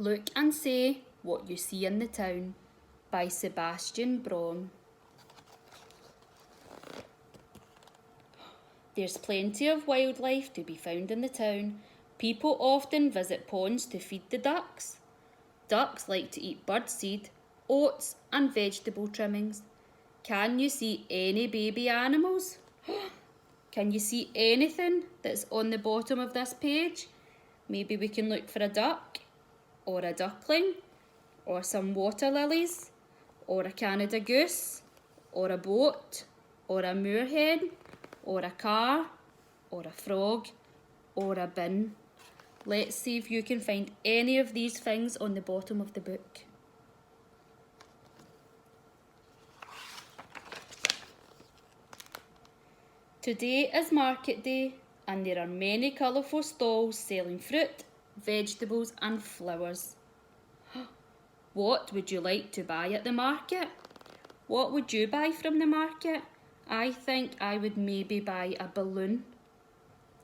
Look and Say What You See in the Town by Sebastian Braun. There's plenty of wildlife to be found in the town. People often visit ponds to feed the ducks. Ducks like to eat birdseed, oats and vegetable trimmings. Can you see any baby animals? Can you see anything that's on the bottom of this page? Maybe we can look for a duck, or a duckling, or some water lilies, or a Canada goose, or a boat, or a moorhen, or a car, or a frog, or a bin. Let's see if you can find any of these things on the bottom of the book. Today is market day and there are many colourful stalls selling fruit, vegetables and flowers. What would you like to buy at the market? What would you buy from the market? I think I would maybe buy a balloon.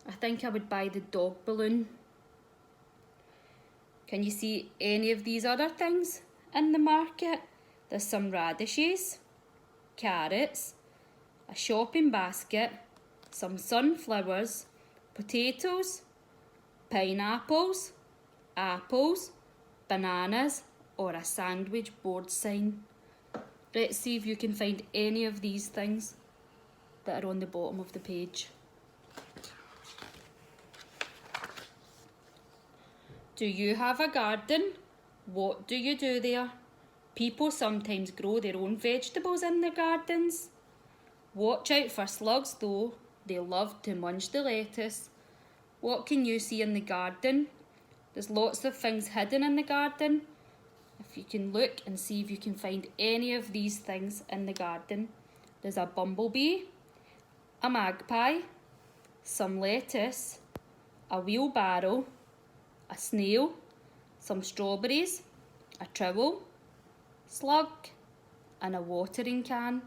I think I would buy the dog balloon. Can you see any of these other things in the market? There's some radishes, carrots, a shopping basket, some sunflowers, potatoes, pineapples, apples, bananas, or a sandwich board sign. Let's see if you can find any of these things that are on the bottom of the page. Do you have a garden? What do you do there? People sometimes grow their own vegetables in their gardens. Watch out for slugs though, they love to munch the lettuce. What can you see in the garden? There's lots of things hidden in the garden. If you can look and see if you can find any of these things in the garden. There's a bumblebee, a magpie, some lettuce, a wheelbarrow, a snail, some strawberries, a trowel, slug, and a watering can.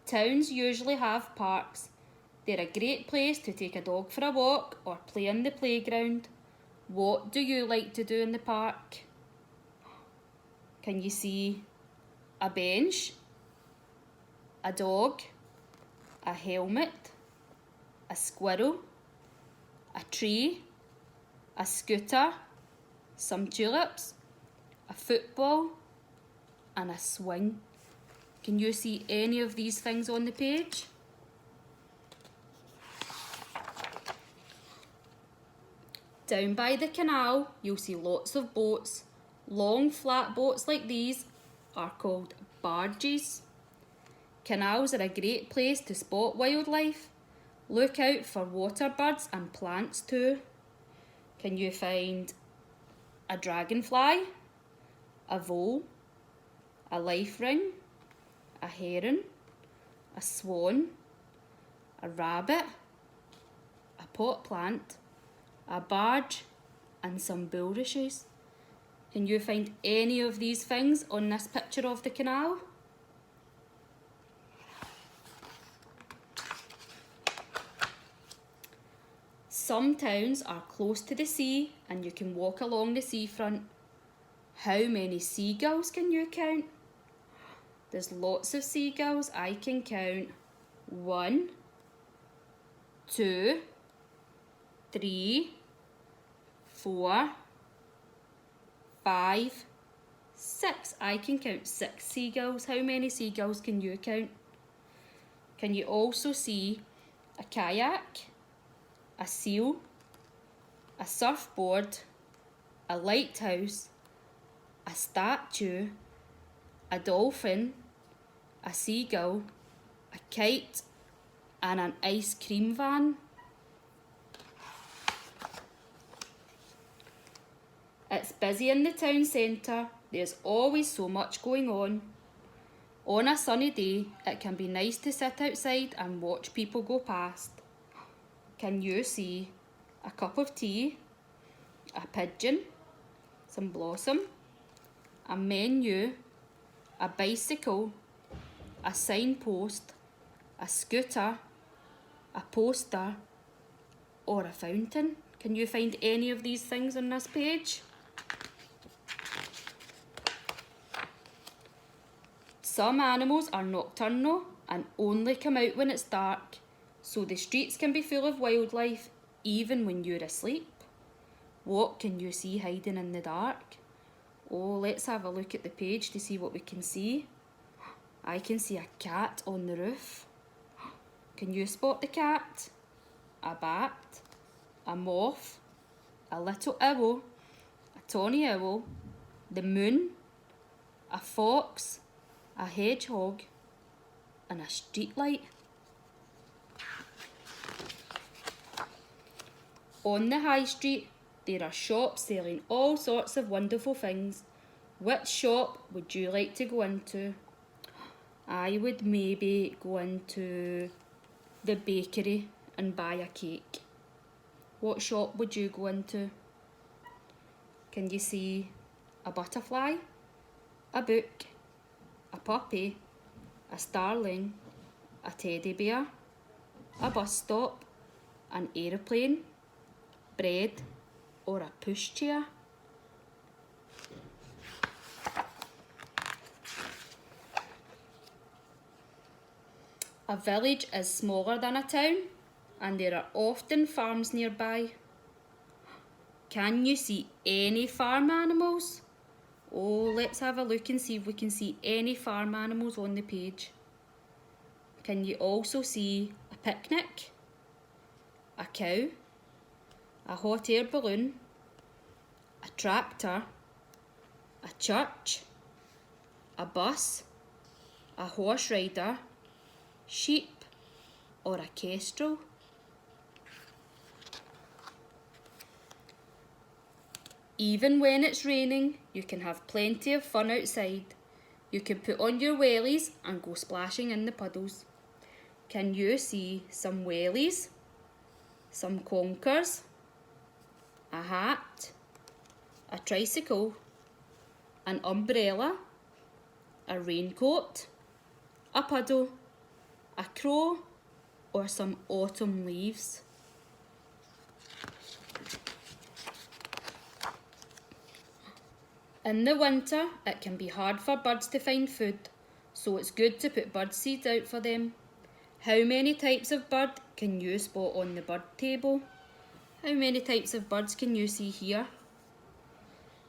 Towns usually have parks. They're a great place to take a dog for a walk or play in the playground. What do you like to do in the park? Can you see a bench, a dog, a helmet, a squirrel, a tree, a scooter, some tulips, a football, and a swing? Can you see any of these things on the page? Down by the canal, you'll see lots of boats. Long flat boats like these are called barges. Canals are a great place to spot wildlife. Look out for water birds and plants too. Can you find a dragonfly, a vole, a life ring, a heron, a swan, a rabbit, a pot plant, a barge, and some bulrushes? Can you find any of these things on this picture of the canal? Some towns are close to the sea and you can walk along the seafront. How many seagulls can you count? There's lots of seagulls. I can count 1, 2, 3, 4, 5, 6. I can count 6 seagulls. How many seagulls can you count? Can you also see a kayak, a seal, a surfboard, a lighthouse, a statue, a dolphin, a seagull, a kite, and an ice cream van? It's busy in the town centre. There's always so much going on. On a sunny day, it can be nice to sit outside and watch people go past. Can you see a cup of tea, a pigeon, some blossom, a menu, a bicycle, a signpost, a scooter, a poster, or a fountain. Can you find any of these things on this page? Some animals are nocturnal and only come out when it's dark, so the streets can be full of wildlife even when you're asleep. What can you see hiding in the dark? Oh, let's have a look at the page to see what we can see. I can see a cat on the roof. Can you spot the cat? A bat, a moth, a little owl, a tawny owl, the moon, a fox, a hedgehog, and a street light. On the high street, there are shops selling all sorts of wonderful things. Which shop would you like to go into? I would maybe go into the bakery and buy a cake. What shop would you go into? Can you see a butterfly, a book, a puppy, a starling, a teddy bear, a bus stop, an aeroplane, bread, or a pushchair? A village is smaller than a town, and there are often farms nearby. Can you see any farm animals? Oh, let's have a look and see if we can see any farm animals on the page. Can you also see a picnic, a cow, a hot air balloon, a tractor, a church, a bus, a horse rider, sheep, or a kestrel? Even when it's raining, you can have plenty of fun outside. You can put on your wellies and go splashing in the puddles. Can you see some wellies, some conkers, a hat, a tricycle, an umbrella, a raincoat, a puddle, a crow, or some autumn leaves? In the winter, it can be hard for birds to find food, so it's good to put bird seeds out for them. How many types of bird can you spot on the bird table? How many types of birds can you see here?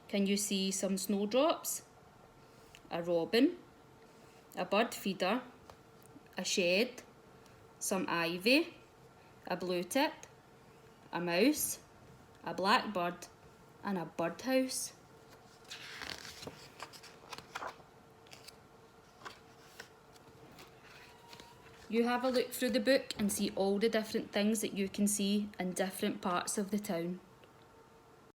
Can you see some snowdrops, a robin, a bird feeder, a shed, some ivy, a blue tit, a mouse, a blackbird, and a birdhouse? You have a look through the book and see all the different things that you can see in different parts of the town.